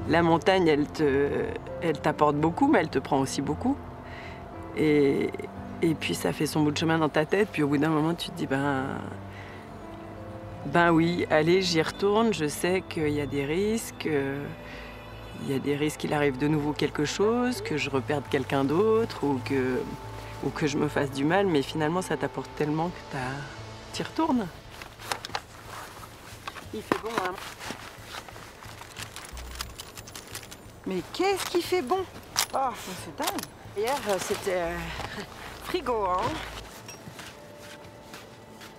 La montagne, elle t'apporte beaucoup, mais elle te prend aussi beaucoup. Et puis ça fait son bout de chemin dans ta tête, puis au bout d'un moment, tu te dis, ben oui, allez, j'y retourne, je sais qu'il y a des risques. Il y a des risques qu'il arrive de nouveau quelque chose, que je reperde quelqu'un d'autre ou que je me fasse du mal, mais finalement ça t'apporte tellement que t'y retournes. Il fait bon, hein? Mais qu'est-ce qui fait bon? Oh, c'est dingue! Hier, c'était frigo, hein?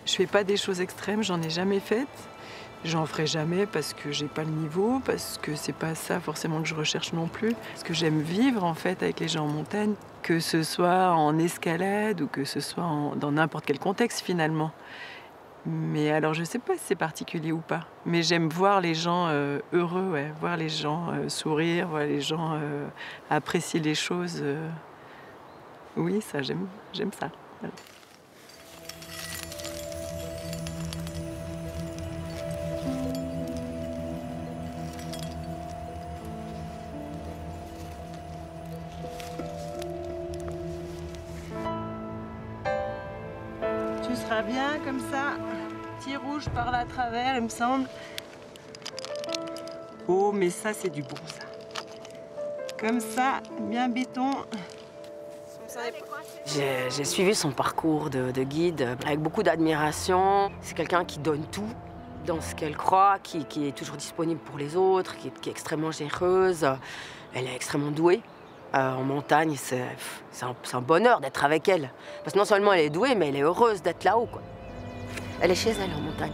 Je fais pas des choses extrêmes, j'en ai jamais faites. J'en ferai jamais parce que j'ai pas le niveau, parce que c'est pas ça forcément que je recherche non plus. Parce que j'aime vivre en fait avec les gens en montagne, que ce soit en escalade ou que ce soit dans n'importe quel contexte finalement. Mais alors je sais pas si c'est particulier ou pas, mais j'aime voir les gens heureux, ouais, voir les gens sourire, voir les gens apprécier les choses. Oui, ça j'aime ça. Voilà. Tu seras bien comme ça, petit rouge par là à travers, il me semble. Oh, mais ça, c'est du bon, ça. Comme ça, bien béton. J'ai suivi son parcours de guide avec beaucoup d'admiration. C'est quelqu'un qui donne tout dans ce qu'elle croit, qui est toujours disponible pour les autres, qui est extrêmement généreuse. Elle est extrêmement douée. En montagne, c'est un bonheur d'être avec elle. Parce que non seulement elle est douée, mais elle est heureuse d'être là-haut, quoi. Elle est chez elle en montagne.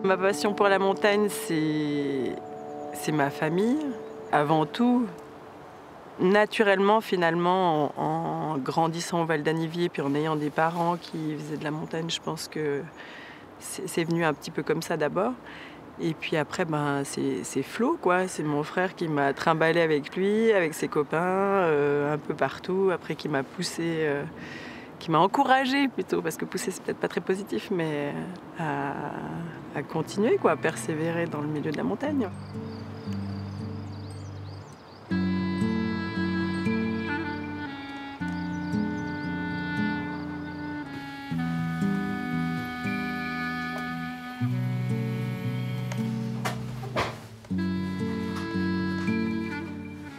Ma passion pour la montagne, c'est ma famille, avant tout. Naturellement, finalement, en grandissant au Val d'Anniviers, puis en ayant des parents qui faisaient de la montagne, je pense que c'est venu un petit peu comme ça d'abord. Et puis après, c'est Flo, quoi. C'est mon frère qui m'a trimballé avec lui, avec ses copains, un peu partout. Après, qui m'a poussé, qui m'a encouragé plutôt, parce que pousser, c'est peut-être pas très positif, mais à continuer, quoi, à persévérer dans le milieu de la montagne.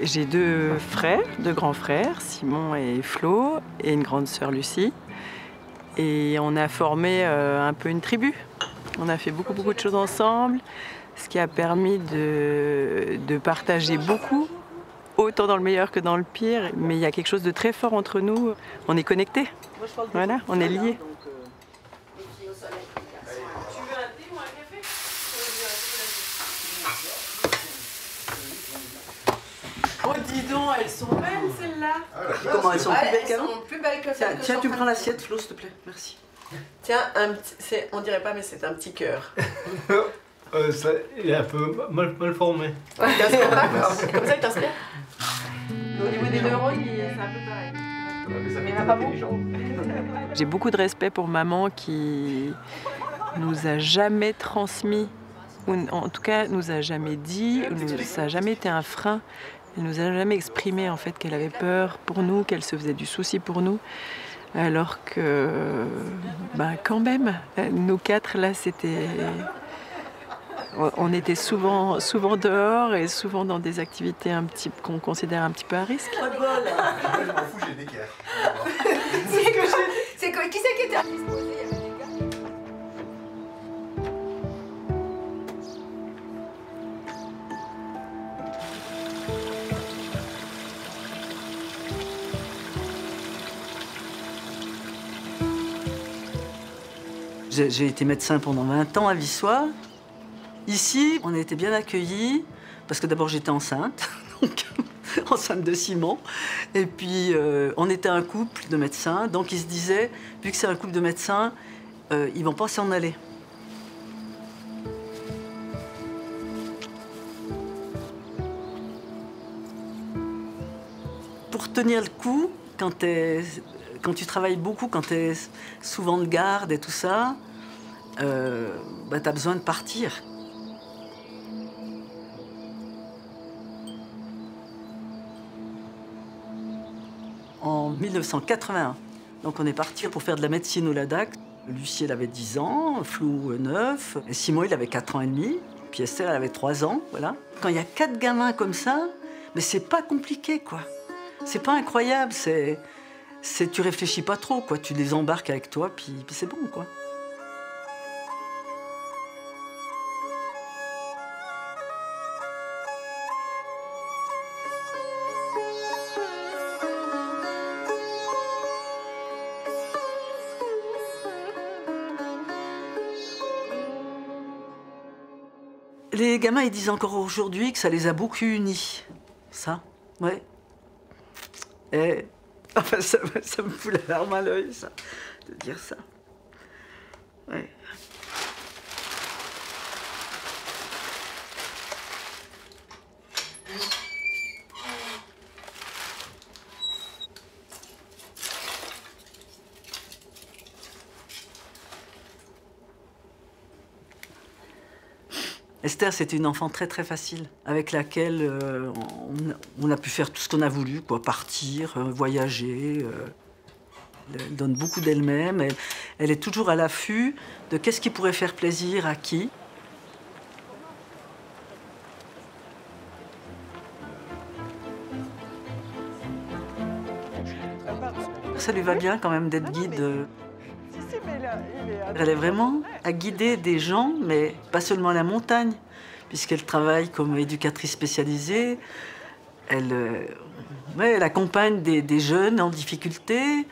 J'ai deux frères, deux grands frères, Simon et Flo, et une grande sœur Lucie. Et on a formé un peu une tribu. On a fait beaucoup de choses ensemble, ce qui a permis de partager beaucoup, autant dans le meilleur que dans le pire. Mais il y a quelque chose de très fort entre nous. On est connectés. Voilà, on est liés. Oh, dis donc, elles sont belles celles-là. Comment elles sont plus belles qu'avant? Elles sont plus belles que ça. Tiens, tu prends l'assiette, Flo, s'il te plaît. Merci. Tiens, on dirait pas, mais c'est un petit cœur. Il est un peu mal formé. Comme ça, il t'inspire. Au niveau des neurones, c'est un peu pareil. Mais il n'y en a pas beaucoup. J'ai beaucoup de respect pour maman qui nous a jamais transmis, ou en tout cas nous a jamais dit, ça n'a jamais été un frein. Elle nous a jamais exprimé en fait qu'elle avait peur pour nous, qu'elle se faisait du souci pour nous. Alors que, quand même, nous 4 là, c'était... On était souvent dehors et souvent dans des activités qu'on considère un petit peu à risque. Je m'en fous, j'ai d'équerre. Qui c'est qui était à J'ai été médecin pendant 20 ans à Vissois. Ici, on a été bien accueillis, parce que d'abord j'étais enceinte, donc enceinte de Simon. Et puis on était un couple de médecins, donc ils se disaient, vu que c'est un couple de médecins, ils vont pas s'en aller. Pour tenir le coup, quand tu travailles beaucoup, quand tu es souvent de garde et tout ça, tu as besoin de partir. En 1981, donc on est parti pour faire de la médecine au Ladakh. Lucie, elle avait 10 ans, Flou, 9, et Simon, il avait 4 ans et demi, puis Esther, elle avait 3 ans, voilà. Quand il y a 4 gamins comme ça, mais c'est pas compliqué, quoi. C'est pas incroyable, tu réfléchis pas trop, quoi. Tu les embarques avec toi, puis c'est bon, quoi. Les gamins, ils disent encore aujourd'hui que ça les a beaucoup unis. Ça, ouais. Et enfin, ça me fout la larme à l'œil, ça, de dire ça. Ouais. Esther, c'était une enfant très très facile, avec laquelle on a pu faire tout ce qu'on a voulu, quoi, partir, voyager. Elle donne beaucoup d'elle-même. Elle est toujours à l'affût de qu'est-ce qui pourrait faire plaisir à qui. Ça lui va bien quand même d'être guide. Elle est vraiment à guider des gens, mais pas seulement à la montagne, puisqu'elle travaille comme éducatrice spécialisée. Elle accompagne des jeunes en difficulté,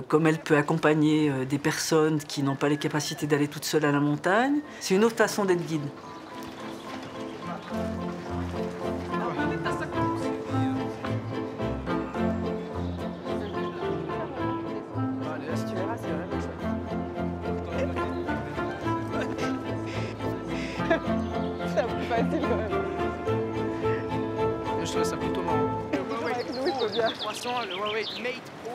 comme elle peut accompagner des personnes qui n'ont pas les capacités d'aller toutes seules à la montagne. C'est une autre façon d'être guide. Je trouve ça plutôt marrant. Avec nous, il faut bien. Le poisson, le Huawei Mate Pro.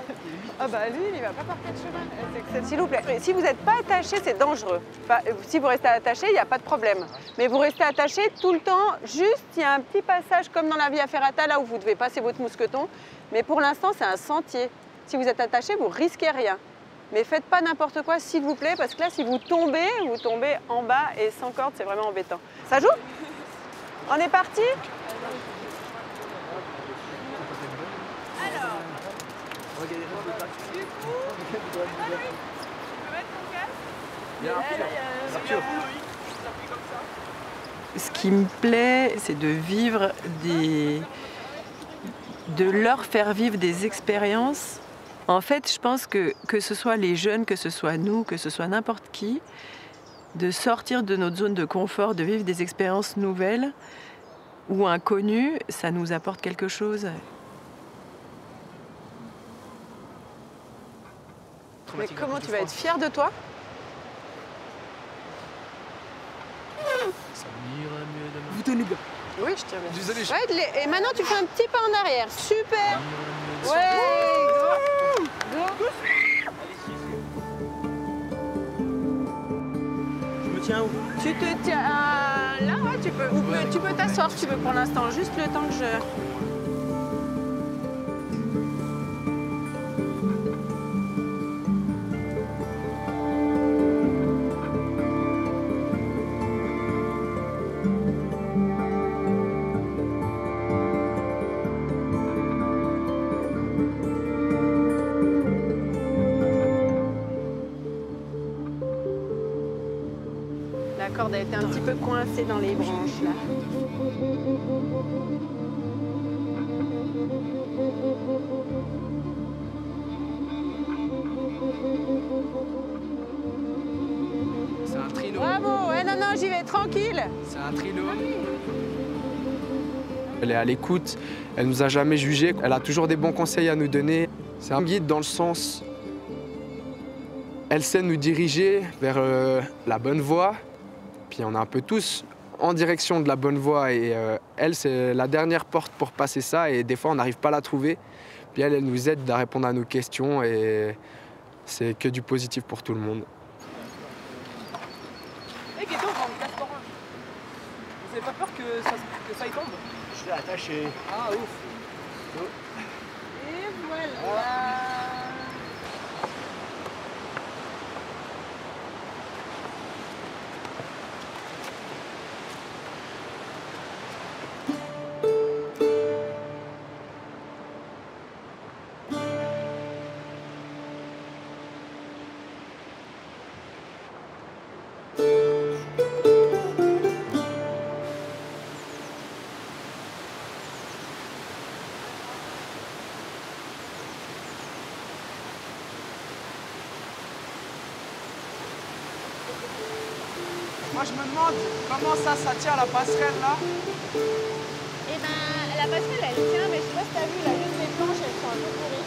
Ah bah lui, il va pas partir de chemin. S'il vous plaît, si vous n'êtes pas attaché, c'est dangereux. Enfin, si vous restez attaché, il n'y a pas de problème. Mais vous restez attaché tout le temps, juste il y a un petit passage comme dans la Via Ferrata, là où vous devez passer votre mousqueton. Mais pour l'instant, c'est un sentier. Si vous êtes attaché, vous risquez rien. Mais faites pas n'importe quoi, s'il vous plaît, parce que là, si vous tombez en bas et sans corde, c'est vraiment embêtant. Ça joue? On est parti? Alors, du coup, Aloïs, tu peux mettre ton casque? Ce qui me plaît, c'est de vivre de leur faire vivre des expériences. En fait, je pense que ce soit les jeunes, que ce soit nous, que ce soit n'importe qui, de sortir de notre zone de confort, de vivre des expériences nouvelles ou inconnues, ça nous apporte quelque chose. Mais comment tu vas être fier de toi? Vous tenez bien. Oui, je tiens bien. Désolé, Ouais, et maintenant, tu fais un petit pas en arrière. Super. Ouais, go. Go. Tu te tiens là, ouais, tu peux. Ou tu peux t'asseoir si tu veux pour l'instant, juste le temps que je. La corde a été un petit peu coincée dans les branches là. C'est un trinôme. Bravo, ouais, non, j'y vais tranquille. C'est un trinôme. Elle est à l'écoute, elle nous a jamais jugés, elle a toujours des bons conseils à nous donner. C'est un guide dans le sens, elle sait nous diriger vers la bonne voie. Puis on est un peu tous en direction de la bonne voie et elle, c'est la dernière porte pour passer ça et des fois on n'arrive pas à la trouver. Puis elle nous aide à répondre à nos questions et c'est que du positif pour tout le monde. Hé Guédo, vous avez pas peur que ça y tombe? Je suis attaché. Ah ouf. Et voilà. Moi je me demande comment ça tient la passerelle là. Eh ben, la passerelle elle tient, mais je sais pas si t'as vu, là, juste les planches elles sont un peu pourries.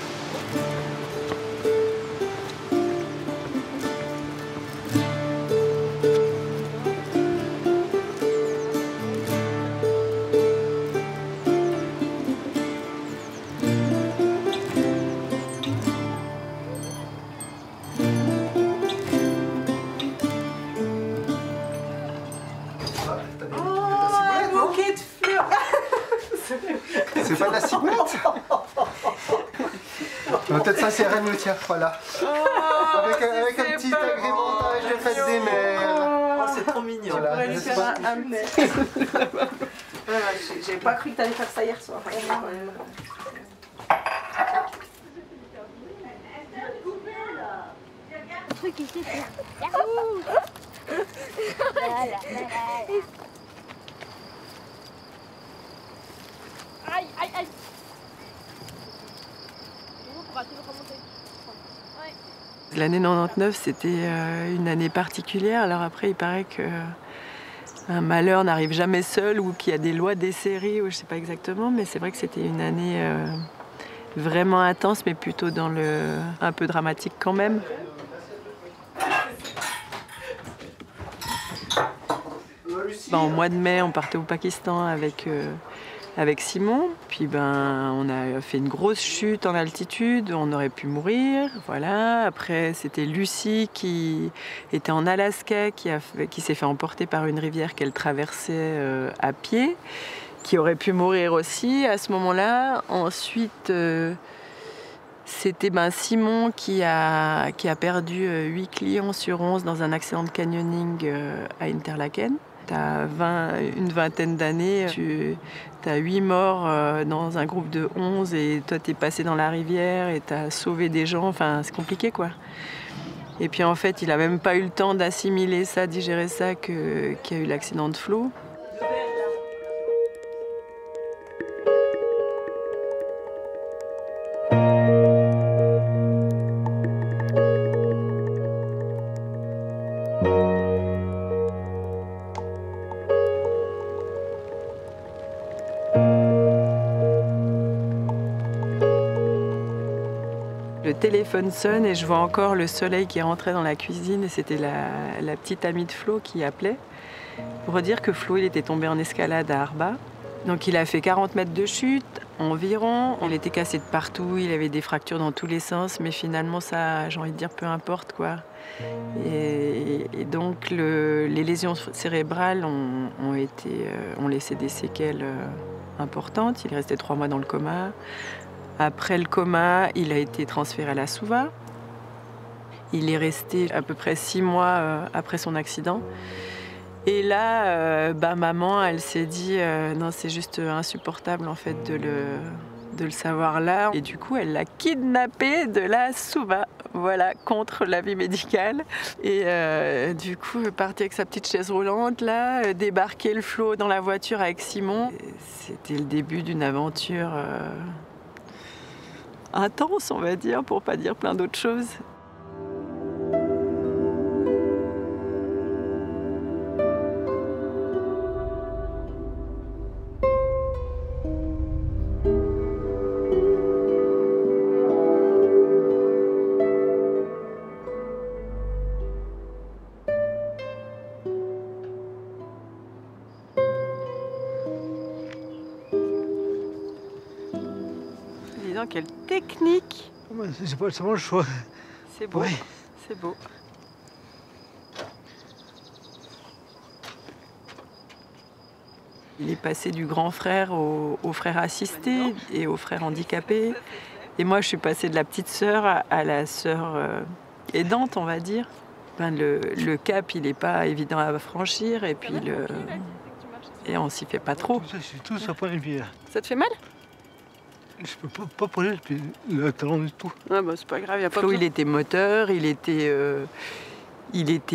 C'est pas de la ciboulette? Peut-être ça c'est Rennes le tiers, voilà. Avec un petit agrémentage de fête des mères. Oh, c'est trop mignon. Voilà, Pourrais lui n'est-ce faire pas? un petit. J'ai pas cru que t'allais faire ça hier soir. Le truc ici, c'est Yahoo! Voilà. Aïe, aïe, aïe! On pourra toujours remonter. Ouais. L'année 99, c'était une année particulière. Alors après, il paraît que un malheur n'arrive jamais seul ou qu'il y a des lois des séries, ou je sais pas exactement, mais c'est vrai que c'était une année vraiment intense, mais plutôt dans le un peu dramatique quand même. En mois de mai, on partait au Pakistan avec Simon. Puis on a fait une grosse chute en altitude, on aurait pu mourir. Voilà. Après, c'était Lucie qui était en Alaska, qui s'est fait emporter par une rivière qu'elle traversait à pied, qui aurait pu mourir aussi à ce moment-là. Ensuite, c'était Simon qui a perdu 8 clients sur 11 dans un accident de canyoning à Interlaken. Tu as une vingtaine d'années, tu as 8 morts dans un groupe de 11 et toi tu es passé dans la rivière et tu as sauvé des gens, enfin c'est compliqué quoi. Et puis en fait il n'a même pas eu le temps d'assimiler ça, digérer ça qu'il y a eu l'accident de Flo. Le téléphone sonne et je vois encore le soleil qui rentrait dans la cuisine et c'était la petite amie de Flo qui appelait pour dire que Flo il était tombé en escalade à Arba. Donc il a fait 40 mètres de chute, environ. Il était cassé de partout, il avait des fractures dans tous les sens, mais finalement ça, j'ai envie de dire, peu importe quoi. Et donc les lésions cérébrales ont laissé des séquelles importantes. Il est resté 3 mois dans le coma. Après le coma, il a été transféré à la Souva. Il est resté à peu près 6 mois après son accident. Et là, maman, elle s'est dit non, c'est juste insupportable en fait de le savoir là. Et du coup, elle l'a kidnappé de la Souva, voilà, contre l'avis médical. Et du coup, parti avec sa petite chaise roulante là, débarquer le flot dans la voiture avec Simon. C'était le début d'une aventure intense, on va dire, pour pas dire plein d'autres choses. Quelle technique! C'est pas seulement le choix. C'est beau, oui. C'est beau. Il est passé du grand frère au frère assisté et au frère handicapé. Et moi, je suis passée de la petite sœur à la sœur aidante, on va dire. Ben, le cap, il n'est pas évident à franchir et puis et on s'y fait pas trop. Je suis tout sur point les pieds. Ça te fait mal? Je peux pas poser le talon du tout. Ah bah c'est pas grave, il y a pas besoin. Il était moteur, il était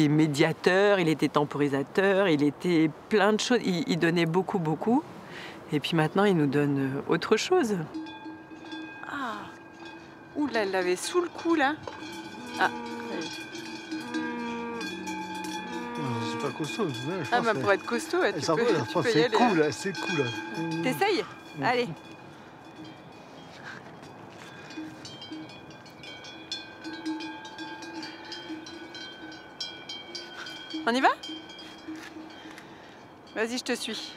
médiateur, il était temporisateur, il était plein de choses. Il donnait beaucoup. Et puis maintenant, il nous donne autre chose. Ah, ouh là, elle l'avait sous le cou là. Ah, c'est pas costaud. Ah bah pour être costaud, tu peux y aller. C'est cool là. T'essayes? Allez. On y va? Vas-y, je te suis.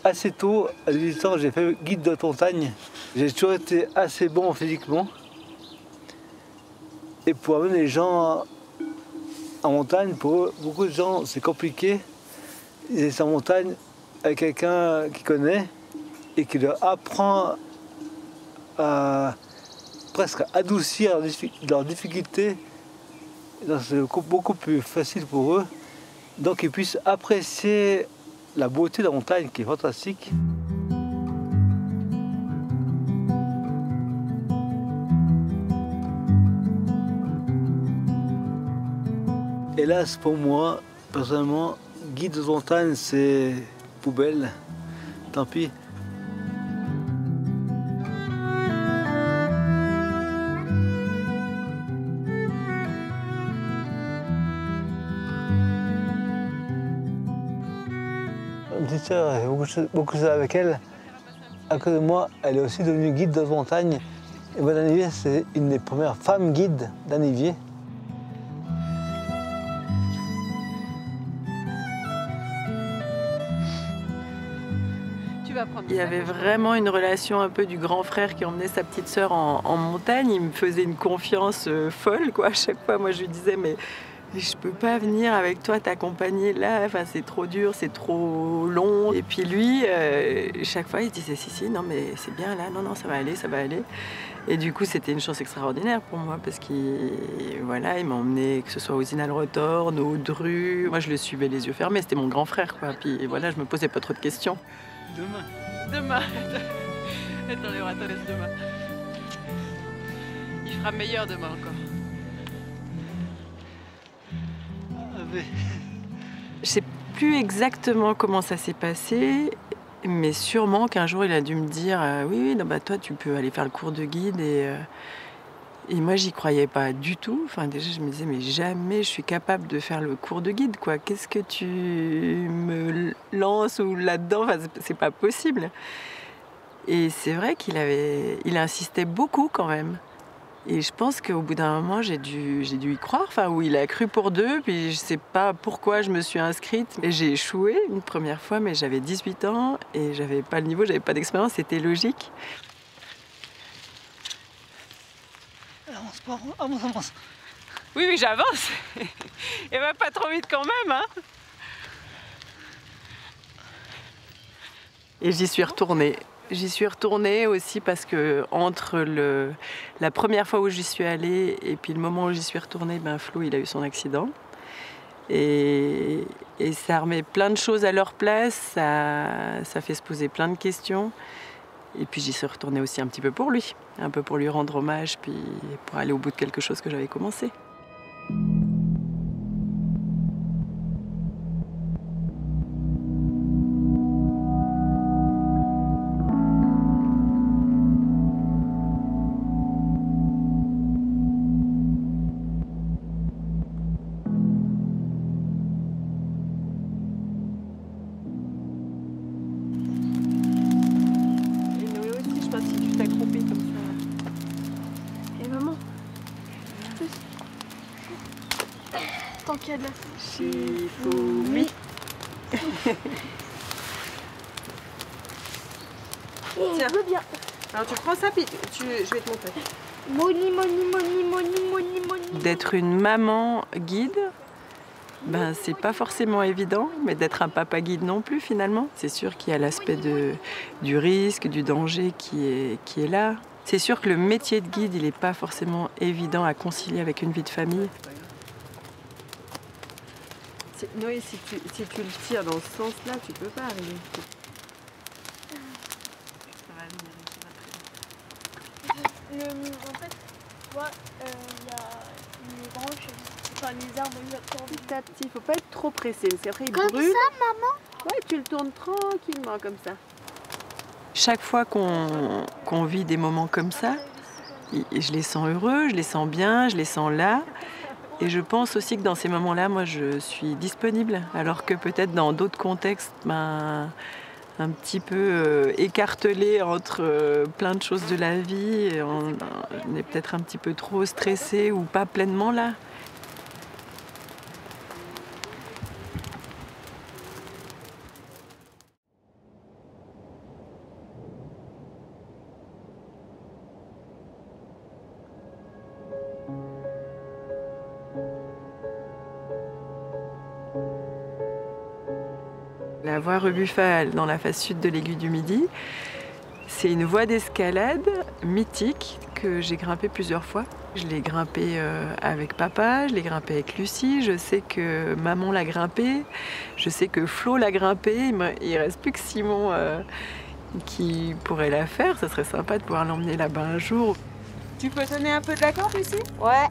Assez tôt, à 18 ans, j'ai fait guide de montagne. J'ai toujours été assez bon physiquement. Et pour amener les gens en montagne, pour eux, beaucoup de gens, c'est compliqué. Ils essaient en montagne avec quelqu'un qui connaît et qui leur apprend à presque adoucir leurs difficultés. C'est beaucoup plus facile pour eux, donc ils puissent apprécier la beauté de la montagne qui est fantastique. Hélas pour moi, personnellement, guide de montagne c'est poubelle, tant pis. Ma petite sœur, j'ai beaucoup de choses avec elle. À cause de moi, elle est aussi devenue guide de montagne. Et Val d'Anniviers, c'est une des premières femmes guides d'Anniviers. Il y avait vraiment une relation un peu du grand frère qui emmenait sa petite sœur en montagne. Il me faisait une confiance folle, quoi. À chaque fois, moi, je lui disais, mais je peux pas venir avec toi t'accompagner là, enfin, c'est trop dur, c'est trop long. Et puis lui, chaque fois, il se disait, si, non, mais c'est bien là, non, ça va aller, ça va aller. Et du coup, c'était une chance extraordinaire pour moi parce qu'il m'a emmené, que ce soit aux Inalrotorn, aux Drus. Moi, je le suivais les yeux fermés, c'était mon grand frère, quoi. Puis voilà, je me posais pas trop de questions. Demain. Attends, les ratas, laisse demain. Il fera meilleur demain encore. Je sais plus exactement comment ça s'est passé, mais sûrement qu'un jour il a dû me dire oui, non, bah, toi tu peux aller faire le cours de guide et moi j'y croyais pas du tout. Enfin déjà je me disais mais jamais je suis capable de faire le cours de guide quoi. Qu'est-ce que tu me lances ou là-dedans, enfin, c'est pas possible. Et c'est vrai il insistait beaucoup quand même. Et je pense qu'au bout d'un moment, j'ai dû y croire, enfin, où il a cru pour deux, puis je sais pas pourquoi je me suis inscrite. Et j'ai échoué une première fois, mais j'avais 18 ans et j'avais pas le niveau, j'avais pas d'expérience, c'était logique. Avance. Oui, j'avance. Et va pas trop vite quand même, hein. Et j'y suis retournée. J'y suis retournée aussi parce que entre la première fois où j'y suis allée et puis le moment où j'y suis retournée, ben Flo il a eu son accident. Et ça remet plein de choses à leur place, ça fait se poser plein de questions. Et puis j'y suis retournée aussi un petit peu pour lui, un peu pour lui rendre hommage, puis pour aller au bout de quelque chose que j'avais commencé. Tant qu'il y a de la Shifumi. Tiens, je veux bien. Alors tu prends ça, puis je vais te montrer. Moni. D'être une maman guide, ben c'est pas forcément évident, mais d'être un papa guide non plus finalement. C'est sûr qu'il y a l'aspect du risque, du danger qui est là. C'est sûr que le métier de guide, il n'est pas forcément évident à concilier avec une vie de famille. Noé, si tu le tires dans ce sens-là, tu peux pas arriver. En fait, tu vois, il y a les branches, enfin les arbres, ils absorbent. Petit à petit, il faut pas être trop pressé, parce qu'après il Comme brûle. ça, maman? Ouais, tu le tournes tranquillement comme ça. Chaque fois qu'on vit des moments comme ça, je les sens heureux, je les sens bien, je les sens là. Et je pense aussi que dans ces moments-là, moi, je suis disponible. Alors que peut-être dans d'autres contextes, un petit peu écartelé entre plein de choses de la vie, et on est peut-être un petit peu trop stressé ou pas pleinement là. La voie Rebuffal dans la face sud de l'aiguille du Midi, c'est une voie d'escalade mythique que j'ai grimpée plusieurs fois. Je l'ai grimpée avec papa, je l'ai grimpée avec Lucie, je sais que maman l'a grimpée, je sais que Flo l'a grimpée, il reste plus que Simon qui pourrait la faire, ça serait sympa de pouvoir l'emmener là-bas un jour. Tu peux donner un peu de la corde ici? Ouais.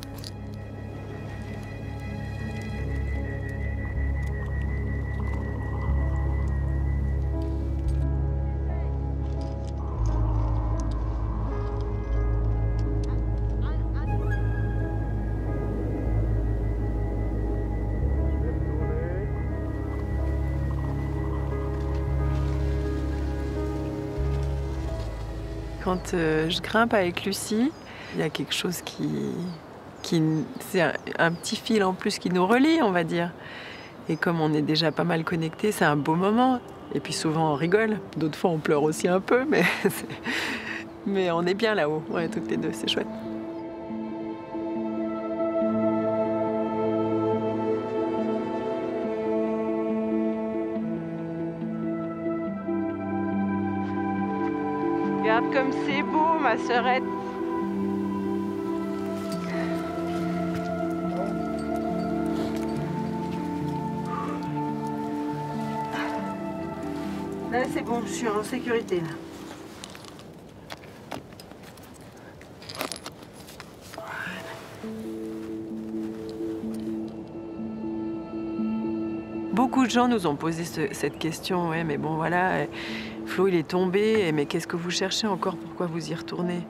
Quand je grimpe avec Lucie, il y a quelque chose c'est un petit fil en plus qui nous relie, on va dire. Et comme on est déjà pas mal connectés, c'est un beau moment. Et puis souvent on rigole, d'autres fois on pleure aussi un peu, mais on est bien là-haut, ouais, toutes les deux, c'est chouette. Regarde comme c'est beau, ma sœurette. Là, c'est bon, je suis en sécurité. Là. Beaucoup de gens nous ont posé cette question, ouais, mais bon voilà, Flo il est tombé, mais qu'est-ce que vous cherchez encore, pourquoi vous y retournez?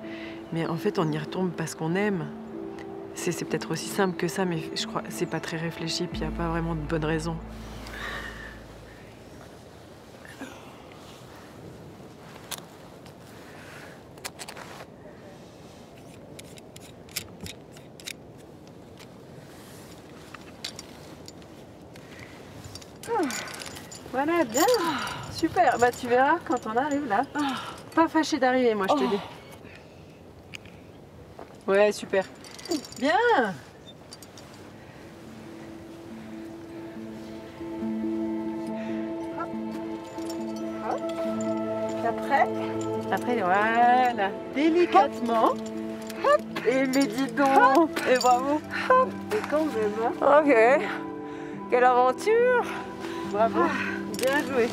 Mais en fait on y retourne parce qu'on aime. C'est peut-être aussi simple que ça, mais je crois que c'est pas très réfléchi, puis il n'y a pas vraiment de bonne raison. Voilà, bien. Super. Bah tu verras quand on arrive là. Pas fâché d'arriver, moi je te dis. Ouais, super. Bien. Hop. Après, voilà, délicatement. Hop. Et mais dis donc. Hop. Et bravo. Hop. Et quand même. Ok. Quelle aventure. Bravo. Bien joué.